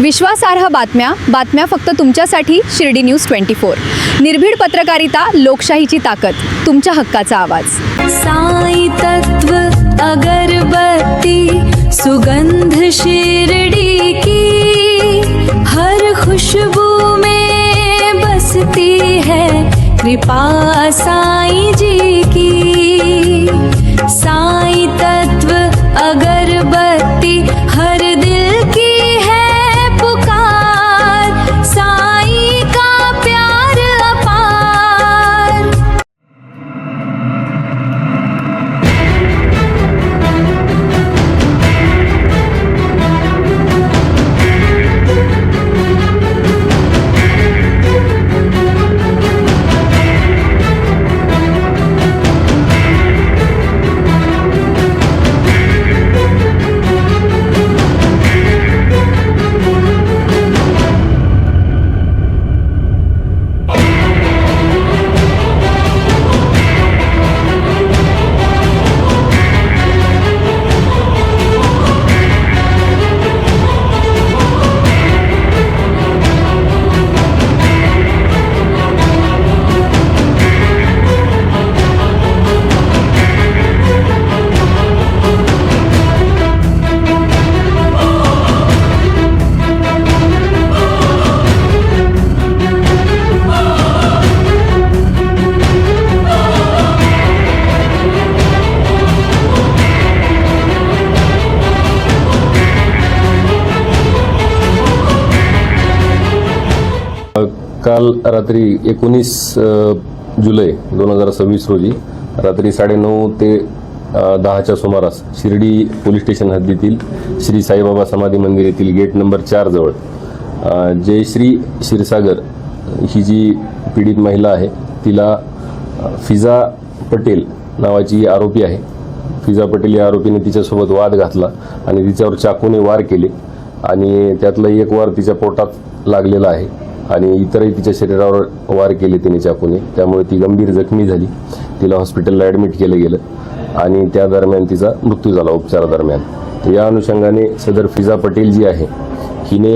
विश्वासार्ह बातम्या फक्त तुमच्यासाठी शिर्डी न्यूज 24। निर्भीड पत्रकारिता, लोकशाहीची ताकद, तुमच्या हक्काचा आवाज। साई तत्व अगरबत्ती सुगंध शिरडी की, हर खुशबू में बसती है कृपा साई जी की। साई तत्व अगरबत्ती हर दिल की है पुकार, साई का प्यार अपार। काल रात्री 19 जुलै 2026 रोजी रात्री 9:30 ते 10च्या सुमारास शिर्डी पोलीस स्टेशन हद्दीतील श्री साईबाबा समाधी मंदिर येथील गेट नंबर 4 जवळ जयश्री क्षीरसागर ही जी पीडित महिला आहे तिला फिजा पटेल नावाची आरोपी आहे। फिजा पटेल या आरोपीने तिच्यासोबत वाद घातला आणि तिच्यावर चाकूने वार केले आणि त्यातला एक वार तिच्या पोटात लागलेला आहे आणि इतरही तिच्या शरीरावर वार केले तिने चाकूने, त्यामुळे ती गंभीर जखमी झाली। तिला हॉस्पिटलला ॲडमिट केलं गेलं आणि त्या दरम्यान तिचा मृत्यू झाला उपचारादरम्यान। तर या अनुषंगाने सदर फिजा पटेल जी आहे हिने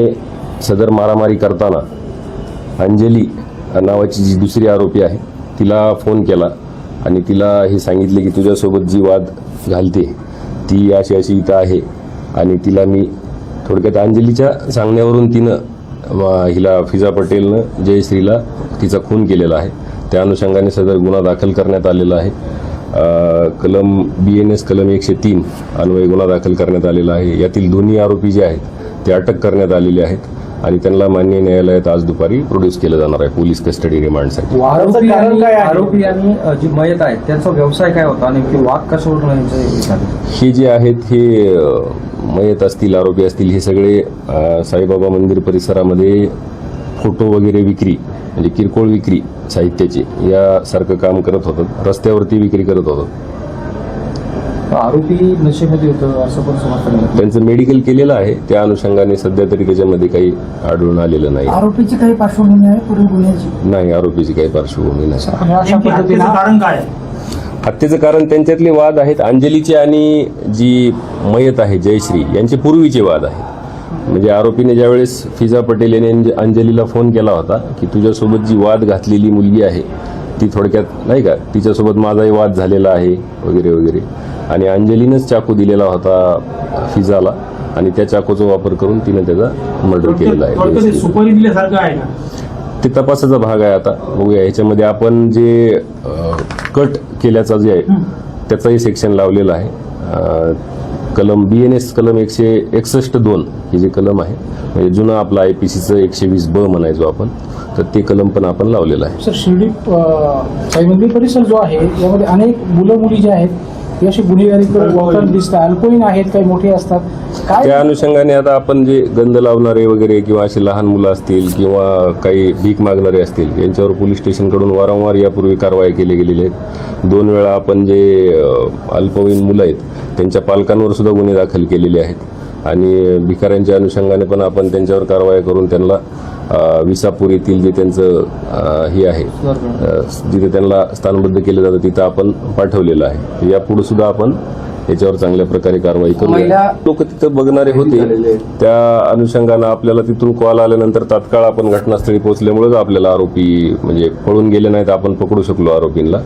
सदर मारामारी करताना अंजली नावाची जी दुसरी आरोपी आहे तिला फोन केला आणि तिला हे सांगितले की तुझ्यासोबत जी वाद घालते ती अशी अशी इथं आहे आणि तिला मी थोडक्यात अंजलीच्या सांगण्यावरून तिनं हिला फिजा पटेलनं जयश्रीला तिचा खून केलेला आहे। त्या अनुषंगाने सदर गुन्हा दाखल करण्यात आलेला आहे। कलम BNS कलम 103 अन्वये गुन्हा दाखल करण्यात आलेला आहे। यातील दोन्ही आरोपी जे आहेत ते अटक करण्यात आलेले आहेत आणि त्यांना माननीय न्यायालयात आज दुपारी प्रोड्यूस केलं जाणार आहे पोलीस कस्टडी रिमांडसाठी। आरोपी आणि जी मयत आहेत त्यांचा व्यवसाय काय होता आणि वाद कशावरून हे जे आहेत हे मयत असतील, आरोपी असतील, हे सगळे साईबाबा मंदिर परिसरामध्ये फोटो वगैरे विक्री म्हणजे किरकोळ विक्री साहित्याची यासारखं काम करत होतात, रस्त्यावरती विक्री करत होतात। आरोपी नशेमध्ये होतं असं पण समजतं। त्यांचं मेडिकल केलेलं आहे, त्या अनुषंगाने सध्या तरी त्याच्यामध्ये काही आढळून आलेलं नाही। आरोपीची काही पार्श्वभूमी आहे पुढील गुन्ह्याची? नाही, आरोपीची काही पार्श्वभूमी नाही। कारण काय? हत्येचं कारण त्यांच्यातले वाद आहेत। अंजलीचे आणि जी मयत आहे जयश्री यांचे पूर्वीचे वाद आहेत। म्हणजे आरोपीने ज्यावेळेस फिजा पटेल यांनी अंजलीला फोन केला होता की तुझ्यासोबत जी वाद घातलेली मुलगी आहे ती थोडक्यात नाही का तिच्यासोबत माझाही वाद झालेला आहे वगैरे वगैरे, आणि अंजलीनंच चाकू दिलेला होता फिजाला आणि त्या चाकूचा वापर करून तिने त्याचा मर्डर केलेला आहे। सुपारी दिल्यासारखं आहे ना? ते तपासाचा भाग आहे। आता बघूया ह्याच्यामध्ये आपण जे कट केल्याचा जे आहे त्याचाही सेक्शन लावलेला आहे। कलम BNS कलम 161(2) हे जे कलम आहे म्हणजे जुनं आपलं IPCचं 120(ब) म्हणायचो आपण, तर ते कलम पण आपण लावलेलं आहे। सर, शिर्डी साई मंदिर परिसर जो आहे यामध्ये अनेक मुलं मुली जे आहेत ती अशी गुन्हेगारी करताना दिसतात, अल्पवयीन आहेत, काही मोठे असतात, काय त्या अनुषंगाने आता आपण जे गंध लावणारे वगैरे किंवा असे लहान मुलं असतील किंवा काही भीक मागणारे असतील यांच्यावर पोलीस स्टेशनकडून वारंवार यापूर्वी कारवाई केली गेलेली आहेत। 2 वेळा आपण जे अल्पवयीन मुलं आहेत त्यांच्या पालकांवर सुद्धा गुन्हे दाखल केलेले आहेत आणि भिकाऱ्यांच्या अनुषंगाने पण आपण त्यांच्यावर कारवाई करून त्यांना विसापूर येथील जे त्यांचं हे आहे जिथे त्यांना स्थानबद्ध केलं जातं तिथं आपण पाठवलेलं आहे। यापुढे सुद्धा आपण याच्यावर चांगल्या प्रकारे कारवाई करूया. लोक तिथं बघणारे होते, त्या अनुषंगानं आपल्याला तिथून कॉल आल्यानंतर तात्काळ आपण घटनास्थळी पोहोचल्यामुळेच आपल्याला आरोपी म्हणजे पळून गेले नाहीत, आपण पकडू शकलो आरोपींना.